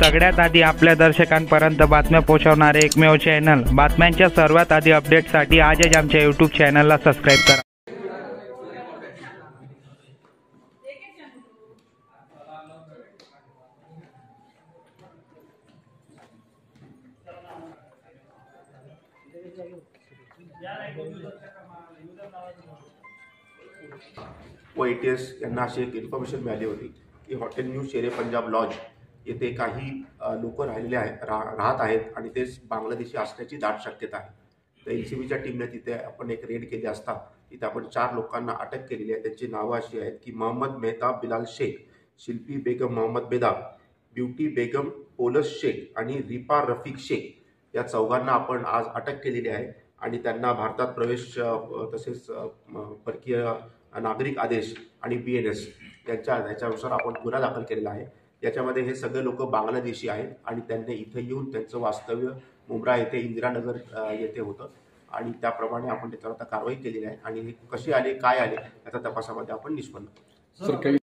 सगळ्यात आधी आपल्या दर्शकांपर्यंत बातम्या पोहोचवणारे एकमेव चॅनल। बातम्यांच्या सर्वात आधी अपडेटसाठी आजच आमच्या यूट्यूब चॅनलला सबस्क्राईब करा। व ATS यांना अशी एक इन्फॉर्मेशन मिळाली होती की हॉटेल न्यू शेरे पंजाब लॉज येथे काही लोक राहत आहेत आणि ते बांगलादेशी असण्याची दाट शक्यता आहे। तर LCBच्या टीमने तिथे आपण एक रेड केली असता तिथे आपण 4 लोकांना अटक केलेली आहे। त्यांची नावं अशी आहेत की मोहम्मद मेहताब बिलाल शेख, शिल्पी बेगम मोहम्मद बेदाब, ब्युटी बेगम पोलस शेख आणि रिपा रफिक शेख या चौघांना आपण आज अटक केलेली आहे आणि त्यांना भारतात प्रवेश तसेच परकीय नागरिक आदेश आणि BNS याच्यानुसार आपण गुन्हा दाखल केलेला आहे। याच्यामध्ये हे सगळे लोक बांगलादेशी आहेत आणि त्यांनी इथे येऊन त्यांचं वास्तव्य मुंब्रा येथे इंदिरानगर येथे होतं आणि त्याप्रमाणे आपण त्याच्यावर आता कारवाई केलेली आहे आणि कसे आले काय आले याचा तपासामध्ये आपण निष्पन्न करू। सर, काही